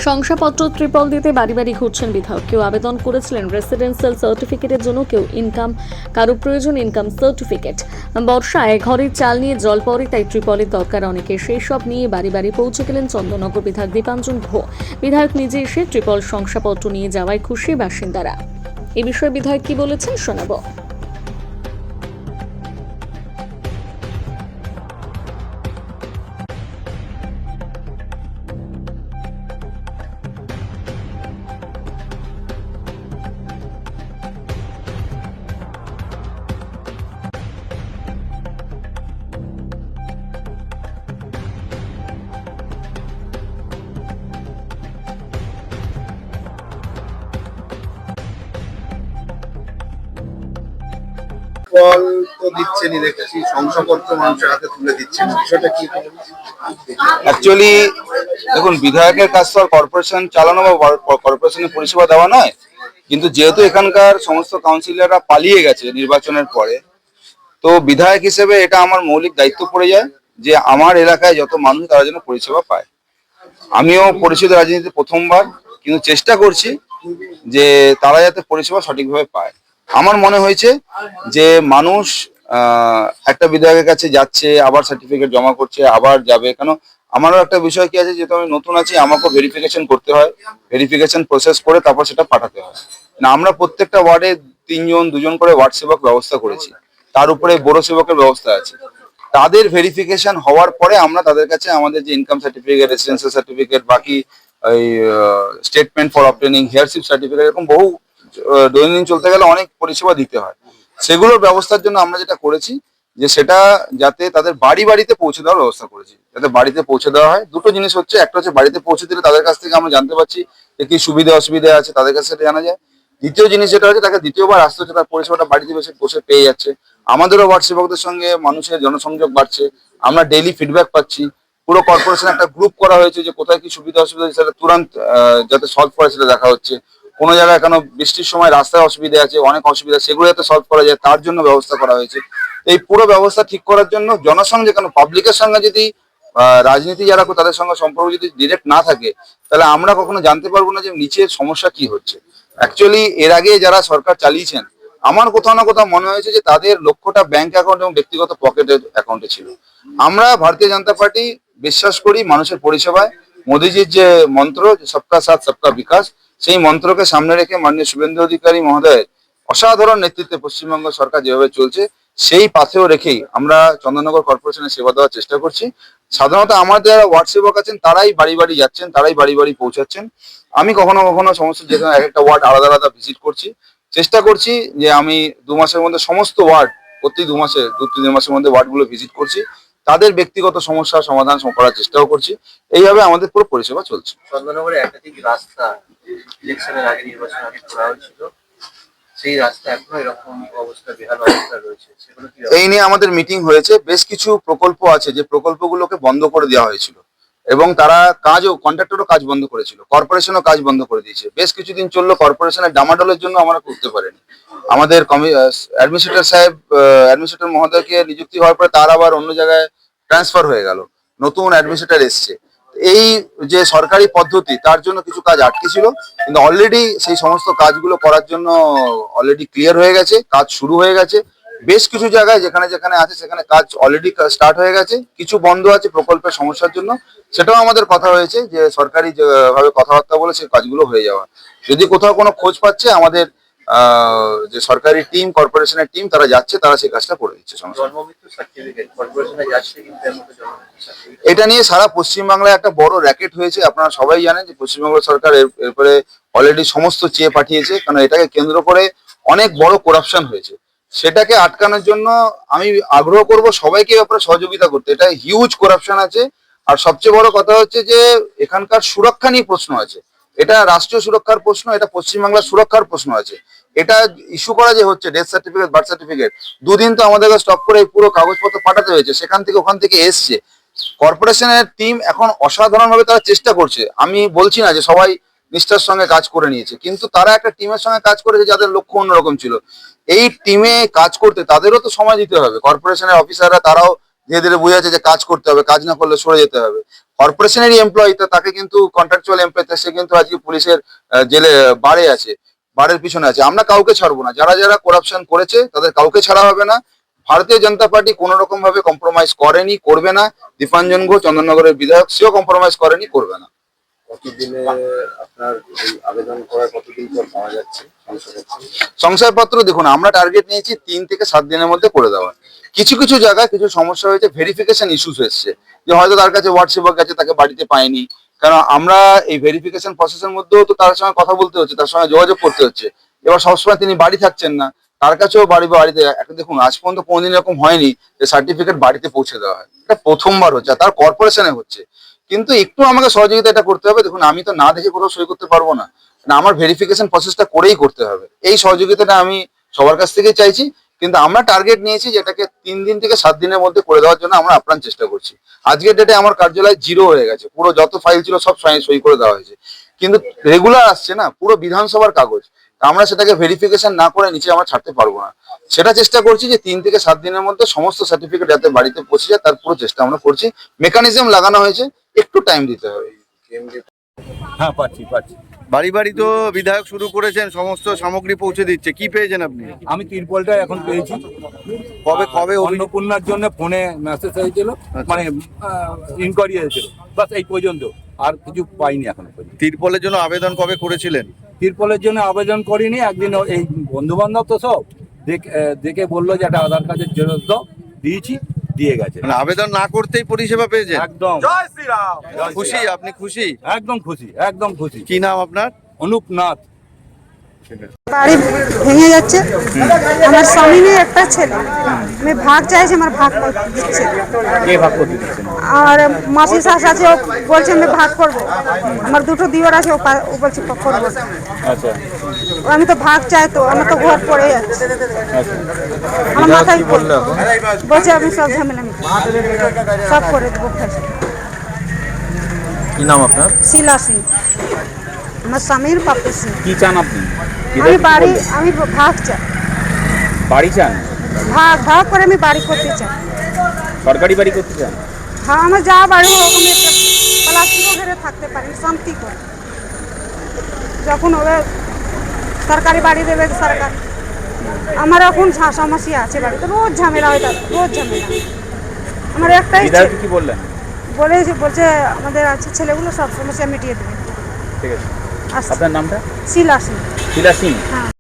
শংসাপত্র ত্রিপল দিতে বাড়ি বাড়ি ঘুরছেন বিধায়ক। কেউ আবেদন করেছিলেন রেসিডেন্সিয়াল সার্টিফিকেটের জন্য, কেউ কারো প্রয়োজন ইনকাম সার্টিফিকেট। বর্ষায় ঘরের চাল নিয়ে জল পড়ে, তাই ত্রিপলের দরকার অনেকে। সেই সব নিয়ে বাড়ি বাড়ি পৌঁছে গেলেন চন্দননগর বিধায়ক দীপাঞ্জন গুহ। বিধায়ক নিজে এসে ত্রিপল শংসাপত্র নিয়ে যাওয়ায় খুশি বাসিন্দারা। এ বিষয়ে বিধায়ক কি বলেছেন শোনাবো। ফল তো দিচ্ছেনই, দেখছি শংসাপত্র মানুষের হাতে তুলে দিচ্ছেন, বিষয়টা কি? অ্যাকচুয়ালি দেখুন, বিধায়কের কাজ তো আর কর্পোরেশন চালানো বা কর্পোরেশনের পরিষেবা দেওয়া নয়, কিন্তু যেহেতু এখানকার সমস্ত কাউন্সিলররা পালিয়ে গেছে নির্বাচনের পরে, তো বিধায়ক হিসেবে এটা আমার মৌলিক দায়িত্ব পড়ে যায় যে আমার এলাকায় যত মানুষ তারা যেন পরিষেবা পায়। আমিও পরিচিত রাজনীতিতে প্রথমবার, কিন্তু চেষ্টা করছি যে তারা যাতে পরিষেবা সঠিকভাবে পায়। আমার মনে হয়েছে যে মানুষ একটা বিধায়কের কাছে যাচ্ছে, আবার সার্টিফিকেট জমা করছে, আবার যাবে কেন। আমারও একটা বিষয় কি আছে, যেহেতু আমি নতুন আছি, আমাকেও ভেরিফিকেশন করতে হয়, ভেরিফিকেশন প্রসেস করে তারপর সেটা পাঠাতে হয় না। আমরা প্রত্যেকটা ওয়ার্ডে 3-2 করে ওয়ার্ড সেবক ব্যবস্থা করেছি, তার উপরে বড় সেবকের ব্যবস্থা আছে। তাদের ভেরিফিকেশন হওয়ার পরে আমরা তাদের কাছে আমাদের যে ইনকাম সার্টিফিকেট, রেসিডেন্সিয়াল সার্টিফিকেট, বাকি এই স্টেটমেন্ট ফর অবটেনিং হেয়ারশিপ সার্টিফিকেট, এরকম বহু দৈনন্দিন চলতে গেলে অনেক পরিষেবা দিতে হয়। সেগুলোর ব্যবস্থার জন্য আমরা যেটা করেছি যে সেটা যাতে তাদের বাড়ি বাড়িতে পৌঁছে দেওয়ার ব্যবস্থা করেছি, যাতে বাড়িতে পৌঁছে দেওয়া হয়। দুটো জিনিস হচ্ছে, একটা হচ্ছে বাড়িতে পৌঁছে দিলে তাদের কাছ থেকে আমরা জানতে পারছি যে কি সুবিধা অসুবিধা আছে, তাদের কাছে সেটা জানা যায়। দ্বিতীয় জিনিস যেটা হচ্ছে, তাকে দ্বিতীয়বার আসতে হচ্ছে, তার পরিষেবাটা বাড়িতে বসে পেয়ে যাচ্ছে। আমাদেরও ওয়ার্ড সেবকদের সঙ্গে মানুষের জনসংযোগ বাড়ছে, আমরা ডেইলি ফিডব্যাক পাচ্ছি। পুরো কর্পোরেশন একটা গ্রুপ করা হয়েছে যে কোথায় কি সুবিধা অসুবিধা সেটা তুরন্ত যাতে সলভ করে সেটা দেখা হচ্ছে। কোনো জায়গায় কেন বৃষ্টির সময় রাস্তায় অসুবিধা আছে, অনেক অসুবিধা, সেগুলো যাতে সলভ করা যায় তার জন্য ব্যবস্থা করা হয়েছে। এই পুরো ব্যবস্থা ঠিক করার জন্য জনসংযোগ, কেন পাবলিকের সঙ্গে যদি রাজনীতি যারা তাদের সঙ্গে সম্পর্ক যদি ডিরেক্ট না থাকে, তাহলে আমরা কখনো জানতে পারবো না যে নিচের সমস্যা কি হচ্ছে। অ্যাকচুয়ালি এর আগে যারা সরকার চালিয়েছেন, আমার কোথাও না কোথাও মনে হয়েছে যে তাদের লক্ষ্যটা ব্যাংক অ্যাকাউন্ট এবং ব্যক্তিগত পকেটের অ্যাকাউন্টে ছিল। আমরা ভারতীয় জনতা পার্টি বিশ্বাস করি মানুষের পরিষেবায়। মোদীজির যে মন্ত্র, সবকা সাথ সবকা বিকাশ, সেই মন্ত্রকে সামনে রেখে মাননীয় শুভেন্দু অধিকারী মহোদয়ের অসাধারণ নেতৃত্বে পশ্চিমবঙ্গ সরকার যেভাবে চলছে, সেই পাথেও রেখেই আমরা চন্দননগর কর্পোরেশনের সেবা দেওয়ার চেষ্টা করছি। সাধারণত আমাদের যারা ওয়ার্ড সেবক আছেন তারাই বাড়ি বাড়ি যাচ্ছেন, তারাই বাড়ি বাড়ি পৌঁছাচ্ছেন। আমি কখনো কখনো সমস্ত যেখানে এক একটা ওয়ার্ড আলাদা আলাদা ভিজিট করছি, চেষ্টা করছি যে আমি 2 মাসের মধ্যে সমস্ত ওয়ার্ড, প্রতি 2-3 মাসের মধ্যে ওয়ার্ডগুলো ভিজিট করছি, তাদের ব্যক্তিগত সমস্যার সমাধান করার চেষ্টাও করছি। এইভাবে আমাদের পুরো পরিষেবা চলছে। চন্দননগরে একাধিক রাস্তা ইলেকশনের আগে, নির্বাচনের আগে করা হয়েছিল, সেই রাস্তা এখনো এরকম অবস্থা, বেহাল অবস্থা রয়েছে, সেগুলো কি? এই নিয়ে আমাদের মিটিং হয়েছে। বেশ কিছু প্রকল্প আছে যে প্রকল্পগুলোকে বন্ধ করে দেওয়া হয়েছিল, এবং তারা কন্ট্রাক্টরও কাজ বন্ধ করেছিল, কর্পোরেশনও কাজ বন্ধ করে দিয়েছে। বেশ কিছুদিন চললো, কর্পোরেশনের ডামাডোলের জন্য আমরা করতে পারিনি। আমাদের অ্যাডমিনিস্ট্রেটর মহোদয়কে নিযুক্তি হওয়ার পরে তার আবার অন্য জায়গায় ট্রান্সফার হয়ে গেল, নতুন অ্যাডমিনিস্ট্রেটর এসছে। এই যে সরকারি পদ্ধতি, তার জন্য কিছু কাজ আটকে ছিল, কিন্তু অলরেডি সেই সমস্ত কাজগুলো করার জন্য অলরেডি ক্লিয়ার হয়ে গেছে, কাজ শুরু হয়ে গেছে। বেশ কিছু জায়গায় যেখানে যেখানে আছে সেখানে কাজ অলরেডি স্টার্ট হয়ে গেছে, কিছু বন্ধ আছে প্রকল্পের সমস্যার জন্য। সেটাও আমাদের কথা হয়েছে যে সরকারি ভাবে কথাবার্তা বলে সেই কাজগুলো হয়ে যাওয়া। যদি কোথাও কোনো খোঁজ পাচ্ছে, আমাদের যে সরকারি টিম, কর্পোরেশনের টিম, তারা যাচ্ছে, তারা সেই কাজটা করে দিচ্ছে। এটা নিয়ে সারা পশ্চিমবাংলায় একটা বড় র্যাকেট হয়েছে। আপনারা সবাই জানেন যে পশ্চিমবঙ্গ সরকার এরপরে অলরেডি সমস্ত চেয়ে পাঠিয়েছে, কারণ এটাকে কেন্দ্র করে অনেক বড় করাপশন হয়েছে। সেটাকে আটকানোর জন্য আমি আগ্রহ করব সবাইকে ব্যাপারে সহযোগিতা করতে। এটা হিউজ করাপশন আছে, আর সবচেয়ে বড় কথা হচ্ছে যে এখানকার সুরক্ষা নিয়ে প্রশ্ন আছে। এটা রাষ্ট্রীয় সুরক্ষার প্রশ্ন, এটা পশ্চিমবাংলার সুরক্ষার প্রশ্ন আছে। এটা ইস্যু করা যে হচ্ছে ডেথ সার্টিফিকেট, বার্থ সার্টিফিকেট, 2 দিন তো আমাদেরকে স্টপ করে এই পুরো কাগজপত্র পাঠাতে হয়েছে, সেখান থেকে ওখান থেকে এসছে। কর্পোরেশনের টিম এখন অসাধারণ ভাবে তারা চেষ্টা করছে। আমি বলছি না যে সবাই নিষ্ঠার সঙ্গে কাজ করে নিয়েছে, কিন্তু তারা একটা টিমের সঙ্গে কাজ করেছে যাদের লক্ষ্য অন্যরকম ছিল। এই টিমে কাজ করতে তাদেরও তো সময় দিতে হবে। কর্পোরেশনের অফিসাররা তারাও ধীরে ধীরে বোঝা যাচ্ছে যে কাজ করতে হবে, কাজ না করলে সরে যেতে হবে। কর্পোরেশনেরই এমপ্লয়ি, তাকে কিন্তু কন্ট্রাকচুয়াল এমপ্লয়ি, সে কিন্তু আজকে পুলিশের জেলে বারে আছে, বারের পিছনে আছে। আমরা কাউকে ছাড়বো না, যারা যারা করাপশন করেছে তাদের কাউকে ছাড়া হবে না। ভারতীয় জনতা পার্টি কোনো রকম ভাবে কম্প্রোমাইজ করেনি, করবে না। দীপাঞ্জন ঘোষ চন্দননগরের বিধায়ক, সেও কম্প্রোমাইজ করেনি, করবে না। কতদিনে আপনার এই আবেদন করার কতদিন পর পাওয়া যাচ্ছে শংসাপত্র? দেখুন, আমরা টার্গেট নিয়েছি 3 থেকে 7 দিনের মধ্যে করে দেওয়া। কিছু কিছু জায়গায় কিছু সমস্যা হয়েছে, ভেরিফিকেশন ইস্যুস এসছে, যে হয়তো তার কাছে হোয়াটসঅ্যাপ গেছে, তাকে বাড়িতে পায়নি। কারণ আমরা এই ভেরিফিকেশন প্রসেসের মধ্যেও তো তার সঙ্গে কথা বলতে হচ্ছে, তার সঙ্গে যোগাযোগ করতে হচ্ছে। এবার সবসময় তিনি বাড়ি থাকছেন না, তার কাছেও বাড়িতে একটা দেখুন, আজ পর্যন্ত কোনোদিন এরকম হয়নি যে সার্টিফিকেট বাড়িতে পৌঁছে দেওয়া হয়। এটা প্রথমবার হচ্ছে, আর তার কর্পোরেশনে হচ্ছে। কিন্তু একটু আমাকে সহযোগিতা এটা করতে হবে। দেখুন, আমি তো না দেখে কোথাও সই করতে পারবো না, আমার ভেরিফিকেশন প্রসেসটা করেই করতে হবে। এই সহযোগিতাটা আমি সবার কাছ থেকে চাইছি। কিন্তু আমরা টার্গেট নিয়েছি যে এটাকে 3 দিন থেকে 7 দিনের মধ্যে করে দেওয়ার জন্য আমরা আপ্রাণ চেষ্টা করছি। আজকের ডেটে আমার কার্যালয় 0 হয়ে গেছে, পুরো যত ফাইল ছিল সব সই করে দেওয়া হয়েছে। কিন্তু রেগুলার আসছে না, পুরো বিধানসভার কাগজ, আমরা সেটাকে ভেরিফিকেশন না করে নিচে আমরা ছাড়তে পারবো না। সেটা চেষ্টা করছি যে 3 থেকে 7 দিনের মধ্যে সমস্ত সার্টিফিকেট যাতে বাড়িতে পৌঁছে যায়, তার পুরো চেষ্টা আমরা করছি। মেকানিজম লাগানো হয়েছে, একটু টাইম দিতে হবে। হ্যাঁ, পাচ্ছি। বাড়ি বাড়ি তো বিধায়ক শুরু করেছেন, সমস্ত সামগ্রী পৌঁছে দিচ্ছে, কি পেয়েছেন আপনি? আমি তিরপলটা এখন পেয়েছি। কবে কবে অন্নপূর্ণার জন্য ফোনে মেসেজ হয়েছিল, মানে ইনকোয়ারি হয়েছিল, বাস এই পর্যন্ত, আর কিছু পাইনি এখন পর্যন্ত। তিরপলের জন্য আবেদন কবে করেছিলেন? তিরপলের জন্য আবেদন করিনি, একদিন এই বন্ধু বান্ধব তো সব দেখে বললো যে একটা আধার কার্ডের জেরক্স দাও, দিয়েছি, দিয়ে গেছে। মানে আবেদন না করতেই পরিষেবা পেয়েছেন? একদম খুশি? আপনি খুশি? একদম খুশি, একদম খুশি। কি নাম আপনার? অনুপ নাথ। বাড়ি ভেঙে যাচ্ছে, আমার স্বামী নিয়ে একটা ছেলে, আমি ভাগ চাইছি, আমার ভাগ দিচ্ছে। আর মাসি শাশ আছে, ও বলছে আমি ভাগ করবো। আমার দুটো দিওর আছে, ও বলছে করবো। আমি তো ভাগ চাই, তো আমার তো ঘর পড়ে যাচ্ছে। আমার মাথায় বলছে আমি সব ঝামেলা সব করে দেবো। কি নাম আপনার? শিলা সিং, আমার স্বামীর পাপ্পু সিং। কি চান আপনি? আমি ভাগ চাই, বাড়ি চান? ভাগ করে আমি বাড়ি করতে চাই। সরকারি বাড়ি করতে চান? হ্যাঁ, আমার যা বাড়ি হোক, আমি একটা প্লাস্টিকও ঘিরে থাকতে পারি শান্তি করে। যখন হবে সরকারি বাড়ি দেবে সরকার। আমার এখন সমস্যা আছে, বাড়িতে রোজ ঝামেলা হয়, রোজ ঝামেলা। আমার একটাই কি বললেন? বলছে আমাদের আছে ছেলেগুলো সব সমস্যা মিটিয়ে দেবে। ঠিক আছে, আপনার নামটা? শিলা সিং। শিলা সিং। হ্যাঁ।